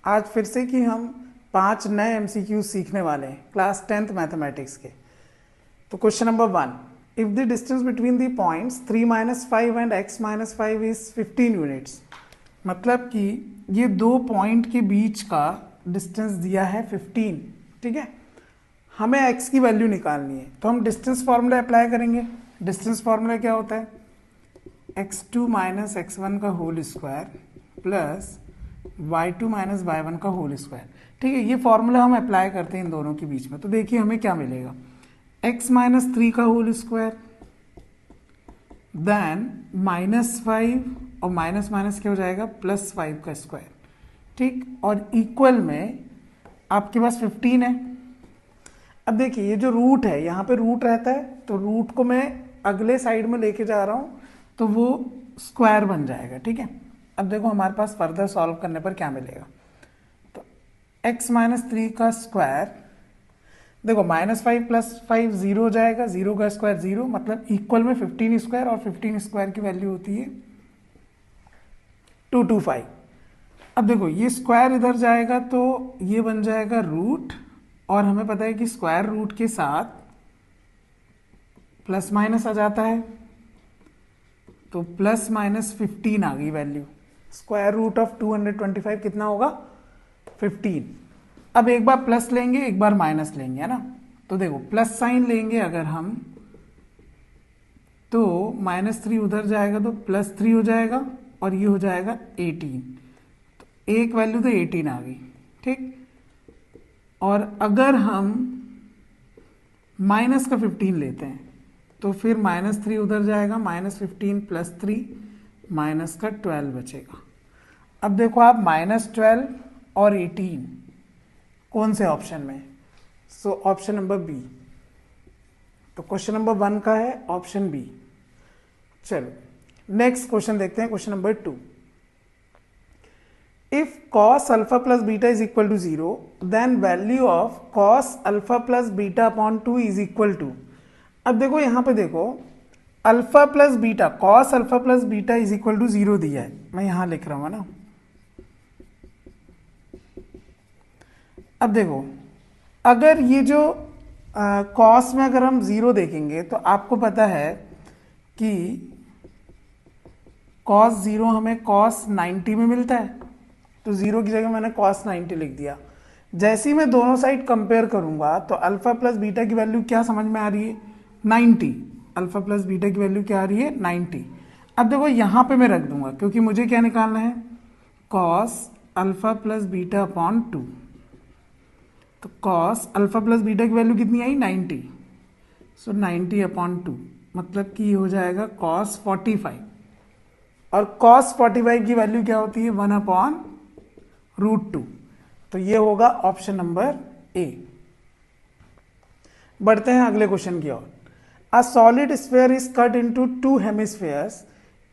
आज फिर से कि हम 5 नए MCQ सीखने वाले हैं क्लास 10th मैथमेटिक्स के। तो question number 1, if the distance between the points 3-5 and x-5 is 15 units, मतलब कि ये दो पॉइंट के बीच का डिस्टेंस दिया है 15, ठीक है। हमें x की वैल्यू निकालनी है, तो हम डिस्टेंस फार्मूला अप्लाई करेंगे। डिस्टेंस फार्मूला क्या होता है? x2 माइनस x1 का whole square plus y2 minus y1 का होल स्क्वायर, ठीक है। ये फॉर्मूला हम अप्लाई करते हैं इन दोनों के बीच में, तो देखिए हमें क्या मिलेगा। x माइनस 3 का होल स्क्वायर देन -5 और माइनस माइनस क्या हो जाएगा, +5 का स्क्वायर, ठीक। और इक्वल में आपके पास 15 है। अब देखिए ये जो रूट है, यहाँ पे रूट रहता है, तो रूट को मैं अगले साइड में लेके जा रहा हूँ तो वो स्क्वायर बन जाएगा, ठीक है। अब देखो हमारे पास फर्दर सॉल्व करने पर क्या मिलेगा। तो x माइनस 3 का स्क्वायर, देखो -5 + 5 0 हो जाएगा, 0 का स्क्वायर 0, मतलब इक्वल में 15 स्क्वायर, और 15 स्क्वायर की वैल्यू होती है 225। अब देखो ये स्क्वायर इधर जाएगा तो ये बन जाएगा रूट, और हमें पता है कि स्क्वायर रूट के साथ प्लस माइनस आ जाता है, तो +-15 आ गई वैल्यू। स्क्वायर रूट ऑफ 225 कितना होगा? 15। अब एक बार प्लस लेंगे एक बार माइनस लेंगे, है ना। तो देखो प्लस साइन लेंगे अगर हम, तो -3 उधर जाएगा तो +3 हो जाएगा, और ये हो जाएगा 18। तो एक वैल्यू तो 18 आ गई, ठीक। और अगर हम माइनस का 15 लेते हैं तो फिर -3 उधर जाएगा, -15 + 3 माइनस का 12 बचेगा। अब देखो आप -12 और 18 कौन से ऑप्शन में? So option number B. तो क्वेश्चन नंबर 1 का है ऑप्शन बी। चलो नेक्स्ट क्वेश्चन देखते हैं, question number 2। If cos alpha plus beta is equal to 0, then value of cos alpha plus beta upon 2 is equal to. अब देखो यहां पे देखो, alpha plus beta, cos alpha plus beta is equal to 0 दिया है, मैं यहां लिख रहा हूं ना। अब देखो अगर ये जो cos में अगर हम 0 देखेंगे तो आपको पता है कि cos 0 हमें cos 90 में मिलता है, तो 0 की जगह मैंने cos 90 लिख दिया। जैसे ही मैं दोनों साइड कंपेयर करूंगा तो अल्फा प्लस बीटा की वैल्यू क्या समझ में आ रही है? 90। अल्फा प्लस बीटा की वैल्यू क्या आ रही है? 90। अब देखो यहां पे मैं रख दूंगा, क्योंकि मुझे क्या निकालना है? cos alpha plus beta upon 2। तो cos अल्फा प्लस बीटा की वैल्यू कितनी आई? 90। सो 90 अपॉन 2, मतलब कि ये हो जाएगा cos 45, और cos 45 की वैल्यू क्या होती है? 1/√2। तो ये होगा ऑप्शन नंबर ए। बढ़ते हैं अगले क्वेश्चन की ओर। A solid sphere is cut into 2 hemispheres.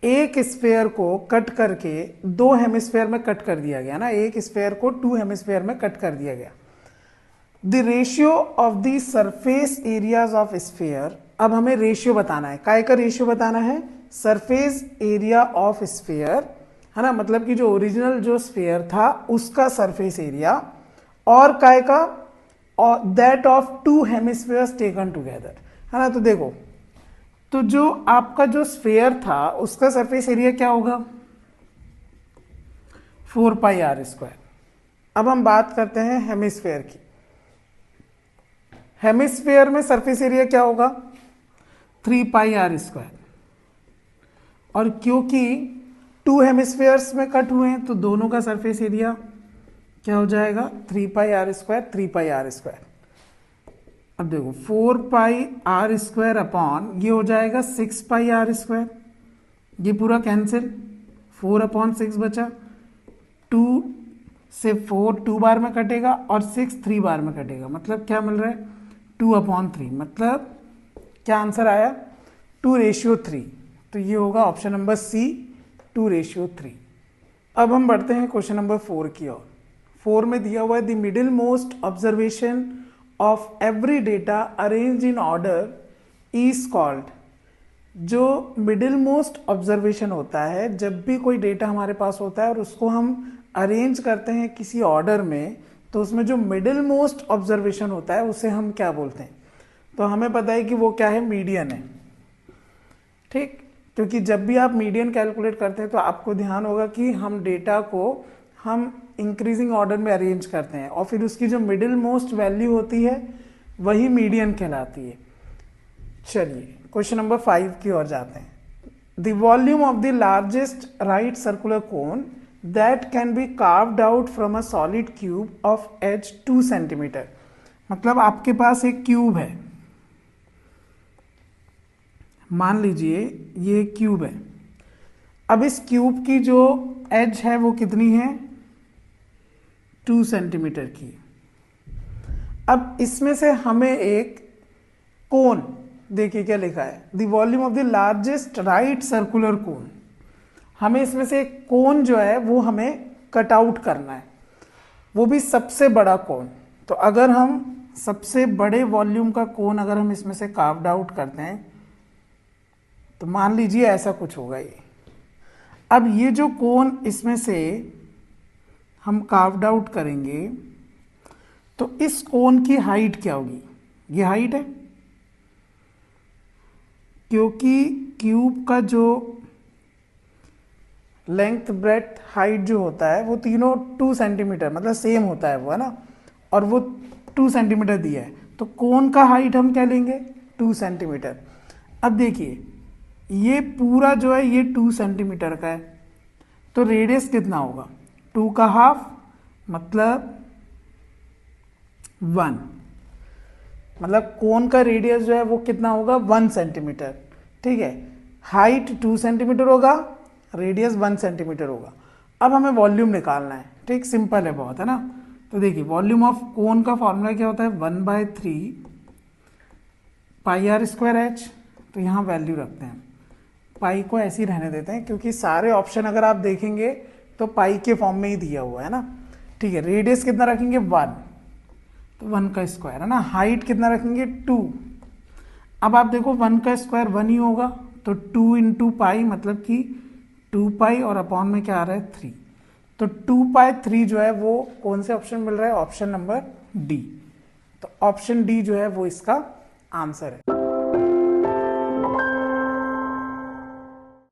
एक स्फीयर को कट करके 2 हेमिस्फीयर में कट कर दिया गया ना, एक स्फीयर को 2 हेमिस्फीयर में कट कर दिया गया। The ratio of the surface areas of sphere, अब हमें रेशियो बताना है। काय का रेशियो बताना है? सरफेस एरिया ऑफ स्फीयर, है ना, मतलब कि जो ओरिजिनल जो स्फीयर था उसका सरफेस एरिया, और काय का? और that of 2 hemispheres taken together, है ना। तो देखो, तो जो आपका जो स्फीयर था उसका सरफेस एरिया क्या होगा? 4πr²। अब हम बात करते हैं हेमिस्फीयर की। हेमिस्फीयर में सरफेस एरिया क्या होगा? 3πr²। और क्योंकि 2 हेमिस्फीयर्स में कट हुए हैं तो दोनों का सरफेस एरिया क्या हो जाएगा? 3πr², 3πr²। अब देखो 4πr² अपॉन ये हो जाएगा 6πr², ये पूरा कैंसिल, 4/6 बचा। 2 से 4 2 बार में कटेगा, और 6 3 बार में कटेगा, मतलब क्या मिल रहा है? 2/3, मतलब क्या आंसर आया? 2:3। तो ये होगा ऑप्शन नंबर सी, 2:3। अब हम बढ़ते हैं क्वेश्चन नंबर 4 की ओर। 4 में दिया हुआ है the middle most observation of every data arranged in order is called. जो मिडिल मोस्ट ऑब्जर्वेशन होता है, जब भी कोई डेटा हमारे पास होता है और उसको हम अरेंज करते हैं किसी ऑर्डर में तो उसमें जो मिडिल मोस्ट ऑब्जर्वेशन होता है उसे हम क्या बोलते हैं? तो हमें पता है कि वो क्या है, मीडियन है। ठीक, क्योंकि जब भी आप मीडियन कैलकुलेट करते हैं तो आपको ध्यान होगा कि हम डेटा को हम इंक्रीजिंग ऑर्डर में अरेंज करते हैं और फिर उसकी जो मिडिल मोस्ट वैल्यू होती है वही मीडियन कहलाती है। चलिए क्वेश्चन नंबर 5 की ओर जाते हैं। The volume of the largest right circular cone that can be carved out from a solid cube of edge 2 centimetre. मतलब आपके पास एक क्यूब है, मान लीजिए ये क्यूब है। अब इस क्यूब की जो एज है वो कितनी है, 2 सेंटीमीटर की। अब इसमें से हमें एक कोन, देखिए क्या लिखा है, the volume of the largest right circular कोन। हमें इसमें से एक कोन जो है वो हमें कट आउट करना है, वो भी सबसे बड़ा कोन। तो अगर हम सबसे बड़े वॉल्यूम का कोन अगर हम इसमें से कार्व्ड आउट करते हैं तो मान लीजिए ऐसा कुछ होगा ये। अब ये जो कोन इसमें से हम कार्व्ड आउट करेंगे तो इस कोन की हाइट क्या होगी, ये हाइट है, क्योंकि क्यूब का जो लेंथ ब्रेथ हाइट जो होता है वो तीनों 2 सेंटीमीटर मतलब सेम होता है वो, है ना, और वो 2 सेंटीमीटर दिया है तो कोन का हाइट हम क्या लेंगे, 2 सेंटीमीटर। अब देखिए ये पूरा जो है ये 2 सेंटीमीटर का है तो रेडियस कितना होगा, 2 का हाफ मतलब 1, मतलब कोन का रेडियस जो है वो कितना होगा, 1 सेंटीमीटर। ठीक है, हाइट 2 सेंटीमीटर होगा, रेडियस 1 सेंटीमीटर होगा। अब हमें वॉल्यूम निकालना है। ठीक, सिंपल है बहुत, है ना। तो देखिए वॉल्यूम ऑफ कोन का फॉर्मूला क्या होता है, 1/3 पाई आर स्क्वायर एच। तो यहाँ वैल्यू रखते हैं, पाई को ऐसे ही रहने देते हैं क्योंकि सारे ऑप्शन अगर आप देखेंगे तो पाई के फॉर्म में ही दिया हुआ है ना। ठीक है, रेडियस कितना रखेंगे, 1, तो 1 का स्क्वायर, है ना। हाइट कितना रखेंगे, 2। अब आप देखो 1 का स्क्वायर 1 ही होगा तो 2 इंटू पाई मतलब कि 2 पाई और अपॉन में क्या आ रहा है, 3। तो 2/3 जो है वो कौन से ऑप्शन मिल रहा है, ऑप्शन नंबर डी। तो ऑप्शन डी जो है वो इसका आंसर है।